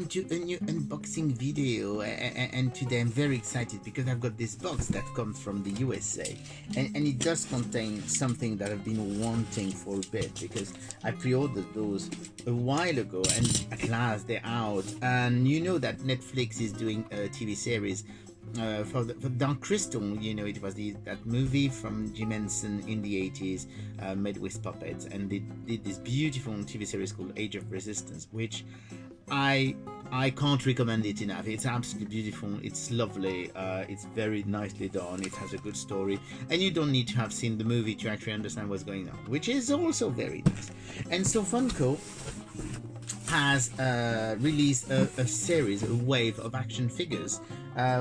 to a new unboxing video, and today I'm very excited because I've got this box that comes from the USA, and it does contain something that I've been wanting for a bit, because I pre-ordered those a while ago and at last they're out. And you know that Netflix is doing a TV series for Dark Crystal. You know, it was that movie from Jim Henson in the 80s, made with puppets, and they did this beautiful TV series called Age of Resistance, which I can't recommend it enough. It's absolutely beautiful, it's lovely, it's very nicely done, it has a good story, and you don't need to have seen the movie to actually understand what's going on, which is also very nice. And so Funko has released a series, a wave of action figures,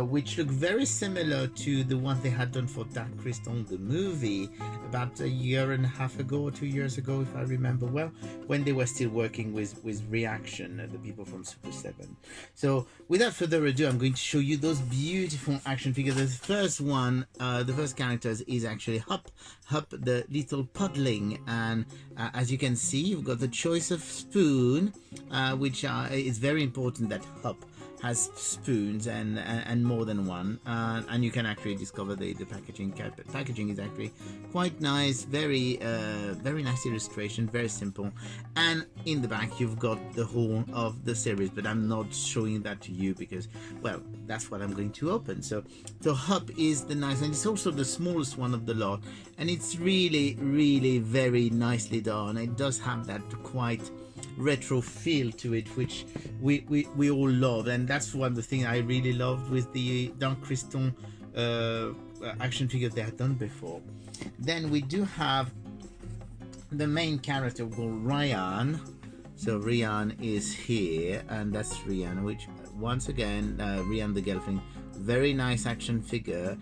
which look very similar to the one they had done for Dark Crystal, the movie, about a year and a half ago or 2 years ago, if I remember well, when they were still working with Reaction, the people from Super 7. So without further ado, I'm going to show you those beautiful action figures. The first one, the first character is actually Hup, the little podling, and as you can see, you've got the choice of spoon, which is very important that Hup has spoons and more than one, and you can actually discover the packaging. Packaging is actually quite nice, very nice illustration, very simple. And in the back you've got the whole of the series, but I'm not showing that to you because, well, that's what I'm going to open. So Hup is the nice, and it's also the smallest one of the lot, and it's really very nicely done. It does have that quite retro feel to it, which we all love, and that's one of the things I really loved with the Dark Crystal action figure they had done before. Then we do have the main character called Ryan. So Ryan is here, and that's Ryan, which once again, Ryan the Gelfling, very nice action figure.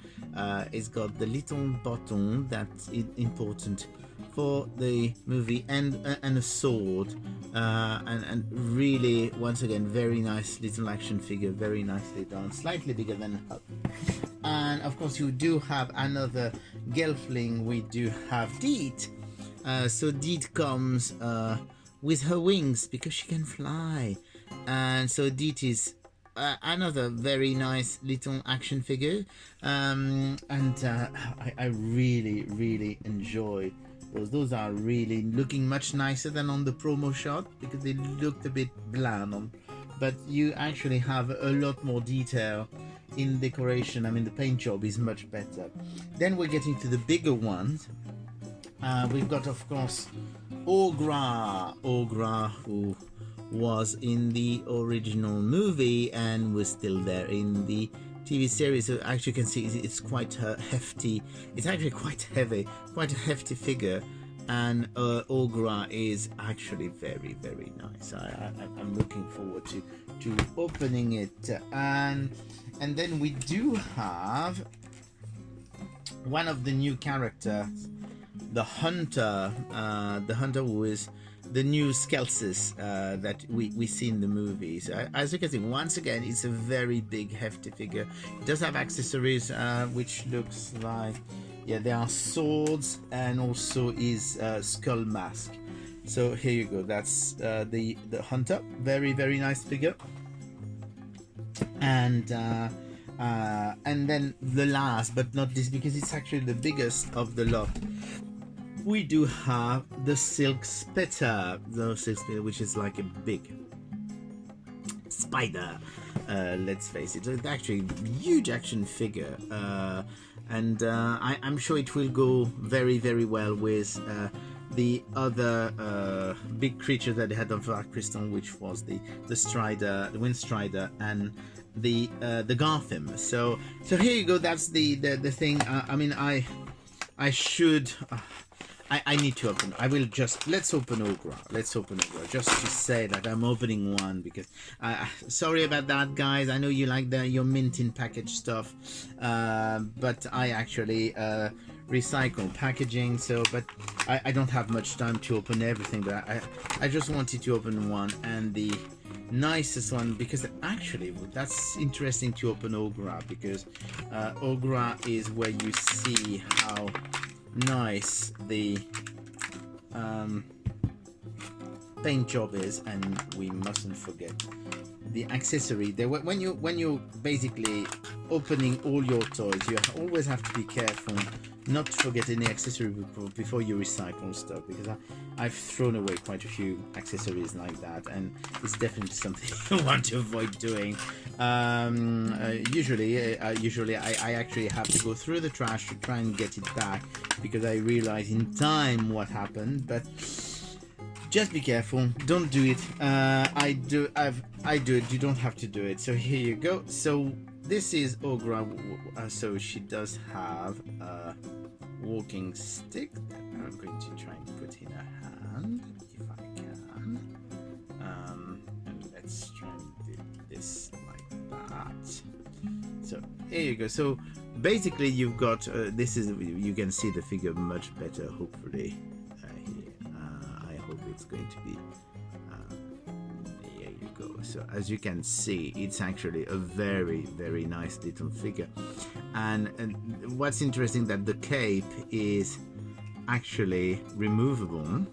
It's got the little button that's important for the movie, and a sword, and really, once again, very nice little action figure, very nicely done, slightly bigger than Hup. And of course you do have another Gelfling. We do have Deet. So Deet comes with her wings because she can fly, and so Deet is another very nice little action figure, and I really enjoy those are really looking much nicer than on the promo shot, because they looked a bit bland but you actually have a lot more detail in decoration. I mean, the paint job is much better. Then we're getting to the bigger ones. We've got, of course, Ogra, who was in the original movie and was still there in the TV series. So actually you can see it's quite hefty. It's actually quite heavy, quite a hefty figure, and Ogra is actually very nice. I'm looking forward to opening it. And then we do have one of the new characters, the Hunter, who is the new Skelsis that we see in the movies. As you can see, once again, it's a very big, hefty figure. It does have accessories, which looks like, yeah, there are swords, and also is skull mask. So here you go. That's the Hunter. Very nice figure. And then the last but not least, because it's actually the biggest of the lot, we do have the Silk Spitter, which is like a big spider. Let's face it, it's actually a huge action figure, and I'm sure it will go very well with the other big creature that they had on Dark Crystal, which was the Strider, the Wind Strider, and the Garthim. So here you go. That's the thing. I mean, I should. I need to open. Let's open Ogra. Let's open Ogra just to say that I'm opening one, because sorry about that, guys. I know you like your mint in package stuff, but I actually recycle packaging. So, but I don't have much time to open everything. But I just wanted to open one, and the nicest one, because actually that's interesting to open Ogra, because Ogra is where you see how nice the paint job is, and we mustn't forget the accessory. When you basically opening all your toys, you always have to be careful not to forget any accessory before you recycle stuff, because I've thrown away quite a few accessories like that, and it's definitely something you want to avoid doing. Usually I actually have to go through the trash to try and get it back, because I realize in time what happened. But just be careful, don't do it. I do it, you don't have to do it. So here you go. So this is Ogra. So she does have a walking stick that I'm going to try and put in her hand if I can. And let's try and do this like that. So here you go. So basically you've got this is, you can see the figure much better, hopefully. I hope it's going to be there you go. So as you can see, it's actually a very nice little figure, and what's interesting, that the cape is actually removable,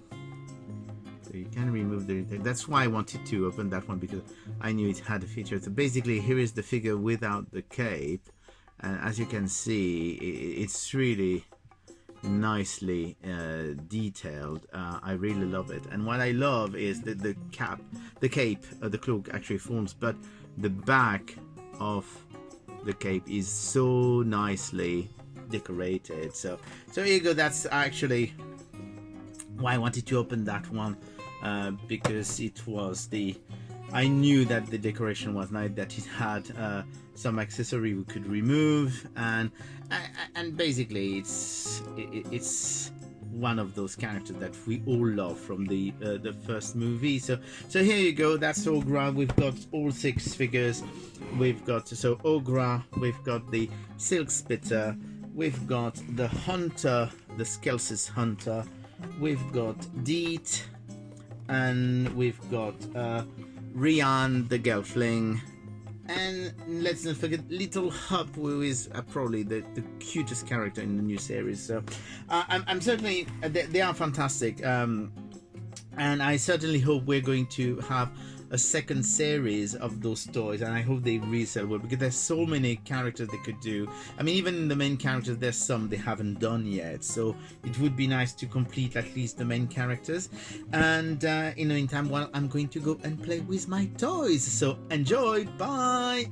so you can remove the intake. That's why I wanted to open that one, because I knew it had a feature. So basically here is the figure without the cape, and as you can see, it's really nicely detailed. I really love it, and what I love is that the cape, the cloak actually falls, but the back of the cape is so nicely decorated. So here you go. That's actually why I wanted to open that one, because it was I knew that the decoration was nice, that it had some accessory we could remove, and basically it's one of those characters that we all love from the first movie. So here you go. That's Ogra. We've got all 6 figures. We've got Ogra. We've got the Silk Spitter. We've got the Hunter, the Skelsis Hunter. We've got Deet, and we've got Rian the Gelfling, and let's not forget Little Hup, who is probably the cutest character in the new series. So I'm certainly they are fantastic, and I certainly hope we're going to have a second series of those toys, and I hope they resell well, because there's so many characters they could do. I mean, even the main characters, there's some they haven't done yet, so it would be nice to complete at least the main characters. And in the meantime, well, I'm going to go and play with my toys, so enjoy. Bye.